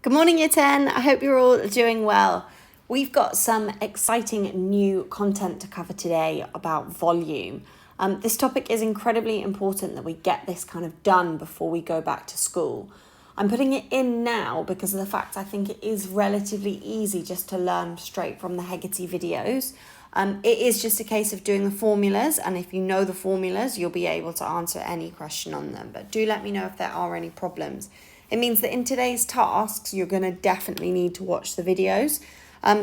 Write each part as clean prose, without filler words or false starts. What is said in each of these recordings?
Good morning, Year 10. I hope you're all doing well. We've got some exciting new content to cover today about volume. This topic is incredibly important that we get this kind of done before we go back to school. I'm putting it in now because of the fact I think it is relatively easy just to learn straight from the Hegarty videos. It is just a case of doing the formulas, and if you know the formulas, you'll be able to answer any question on them. But do let me know if there are any problems. It means that in today's tasks, you're going to definitely need to watch the videos.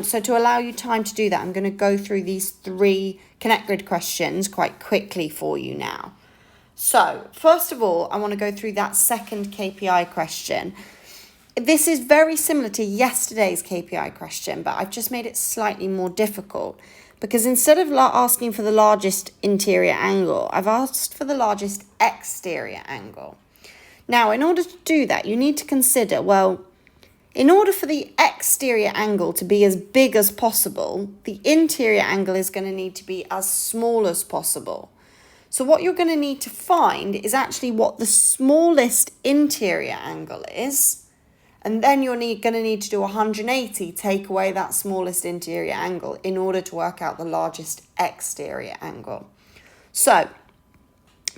So to allow you time to do that, I'm going to go through these 3 Connect Grid questions quite quickly for you now. So first of all, I want to go through that second KPI question. This is very similar to yesterday's KPI question, but I've just made it slightly more difficult because instead of asking for the largest interior angle, I've asked for the largest exterior angle. Now, in order to do that, you need to consider, well, in order for the exterior angle to be as big as possible, the interior angle is going to need to be as small as possible. So what you're going to need to find is actually what the smallest interior angle is, and then you're going to need to do 180, take away that smallest interior angle in order to work out the largest exterior angle. So,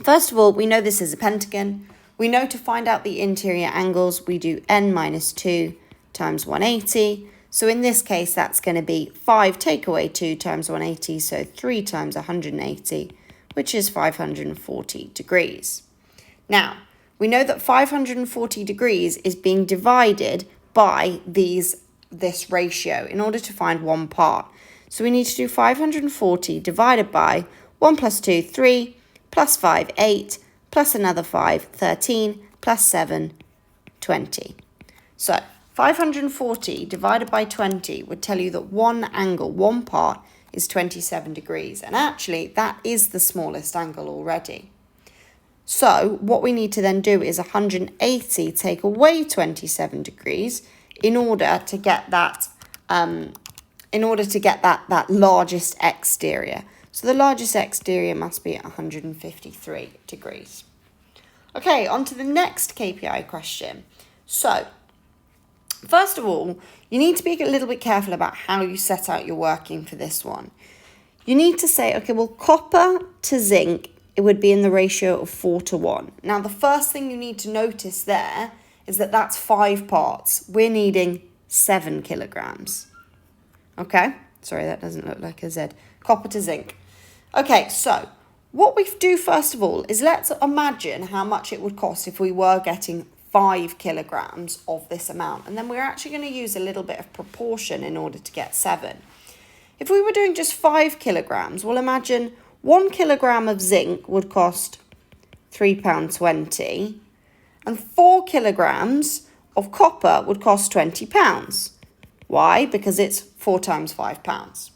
first of all, we know this is a pentagon. We know to find out the interior angles, we do n minus 2 times 180. So in this case, that's going to be 5 take away 2 times 180, so 3 times 180, which is 540 degrees. Now, we know that 540 degrees is being divided by this ratio in order to find one part. So we need to do 540 divided by 1 plus 2, 3, plus 5, 8, plus another 5, 13, plus 7, 20. So 540 divided by 20 would tell you that one angle, one part, is 27 degrees. And actually, that is the smallest angle already. So what we need to then do is 180 take away 27 degrees in order to get that that largest exterior. So the largest exterior must be 153 degrees. Okay, on to the next KPI question. So, first of all, you need to be a little bit careful about how you set out your working for this one. You need to say, okay, well, copper to zinc, it would be in the ratio of 4:1. Now, the first thing you need to notice there is that that's 5 parts. We're needing 7 kilograms. Okay, sorry, that doesn't look like a Z. Copper to zinc. Okay, so what we do first of all is let's imagine how much it would cost if we were getting 5 kilograms of this amount. And then we're actually going to use a little bit of proportion in order to get 7. If we were doing just 5 kilograms, well, imagine 1 kilogram of zinc would cost £3.20 and 4 kilograms of copper would cost £20. Why? Because it's 4 times £5.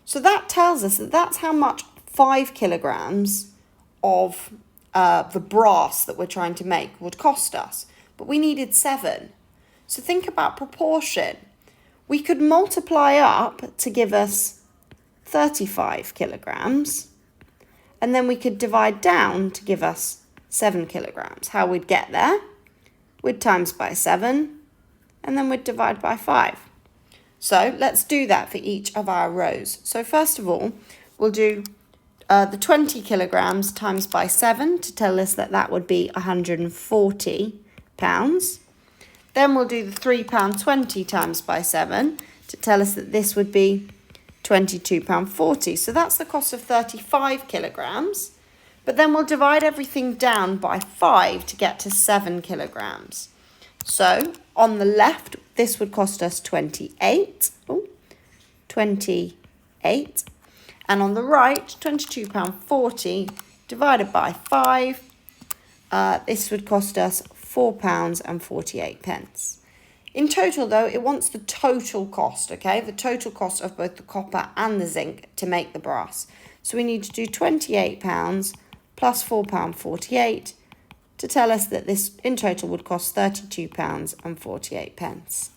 So that tells us that that's how much 5 kilograms of the brass that we're trying to make would cost us. But we needed 7. So think about proportion. We could multiply up to give us 35 kilograms. And then we could divide down to give us 7 kilograms. How we'd get there? We'd times by 7. And then we'd divide by 5. So let's do that for each of our rows. So first of all, we'll do the 20 kilograms times by 7 to tell us that that would be 140 pounds. Then we'll do the £3.20 times by 7 to tell us that this would be £22.40. So that's the cost of 35 kilograms. But then we'll divide everything down by 5 to get to 7 kilograms. So on the left, this would cost us 28. 28. And on the right, £22.40 divided by 5. This would cost us £4.48. In total, though, it wants the total cost, okay? The total cost of both the copper and the zinc to make the brass. So we need to do £28 plus £4.48 to tell us that this in total would cost £32.48.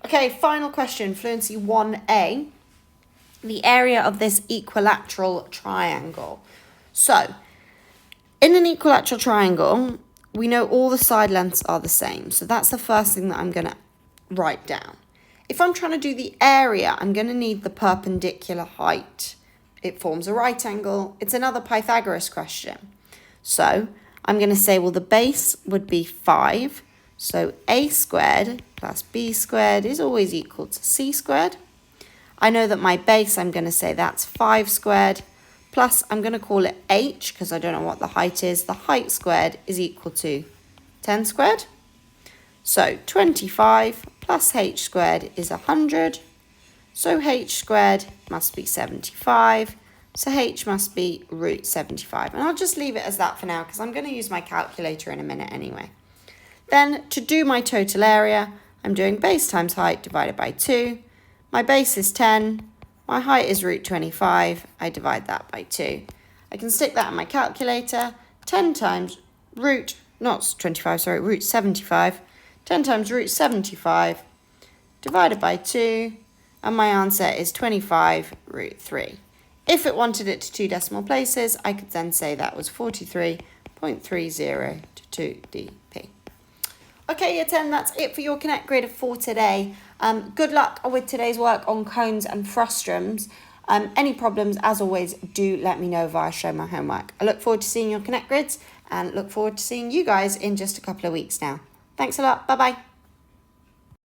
Okay, final question, Fluency 1A. The area of this equilateral triangle. So, in an equilateral triangle, we know all the side lengths are the same. So that's the first thing that I'm going to write down. If I'm trying to do the area, I'm going to need the perpendicular height. It forms a right angle. It's another Pythagoras question. So I'm going to say, well, the base would be 5. So a squared plus b squared is always equal to c squared. I know that my base, I'm going to say that's 5 squared. Plus, I'm going to call it h because I don't know what the height is. The height squared is equal to 10 squared. So 25 plus h squared is 100. So h squared must be 75. So h must be root 75. And I'll just leave it as that for now because I'm going to use my calculator in a minute anyway. Then to do my total area, I'm doing base times height divided by 2. My base is 10. My height is root 25. I divide that by 2. I can stick that in my calculator. 10 times root 75. 10 times root 75 divided by 2, and my answer is 25 root 3. If it wanted it to 2 decimal places, I could then say that was 43.30 to 2 dp. Okay, Year 10, that's it for your Connect Grid for today. Good luck with today's work on cones and frustrums. Any problems, as always, do let me know via Show My Homework. I look forward to seeing your Connect Grids and look forward to seeing you guys in just a couple of weeks now. Thanks a lot. Bye-bye.